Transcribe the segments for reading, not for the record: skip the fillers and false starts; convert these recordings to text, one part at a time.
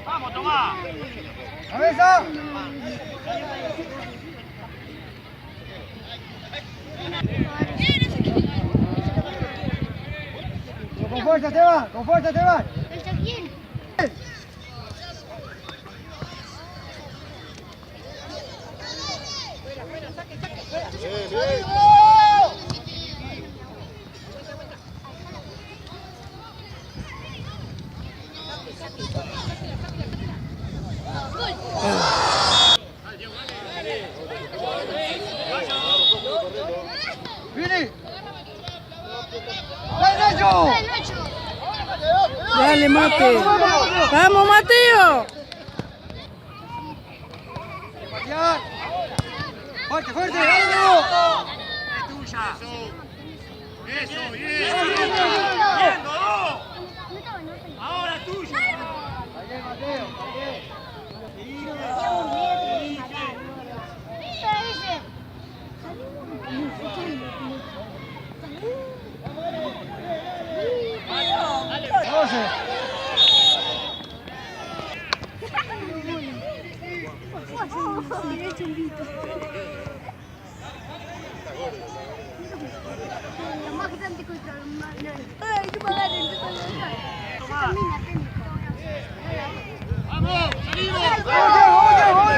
¡Vamos, Tomás! ¡Cabeza! Con fuerza, Esteban, con fuerza, Esteban. ¿Está quién? ¡Vini! ¡Dale, Nacho! Dale, Mate. ¡Vamos, Mateo! ¡Ya! ¡Fuerte, fuerte! ¡Vamos! ¡Es tuya! ¡Eso, bien! ¡Ahora tuya! ¡Bien, Mateo!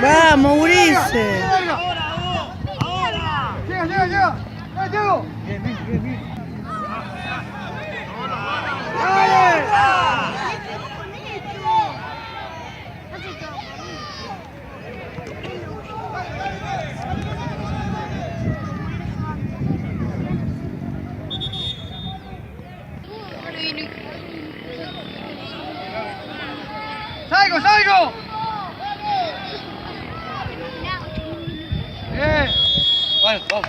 Vamos, Ulises. ¡Ahora! ¡Llega, llega, llega! ¡Dale, Diego! Bien, bien, bien, bien. ¡Dale! ¡Salgo, salgo! Bien. Bueno, vamos.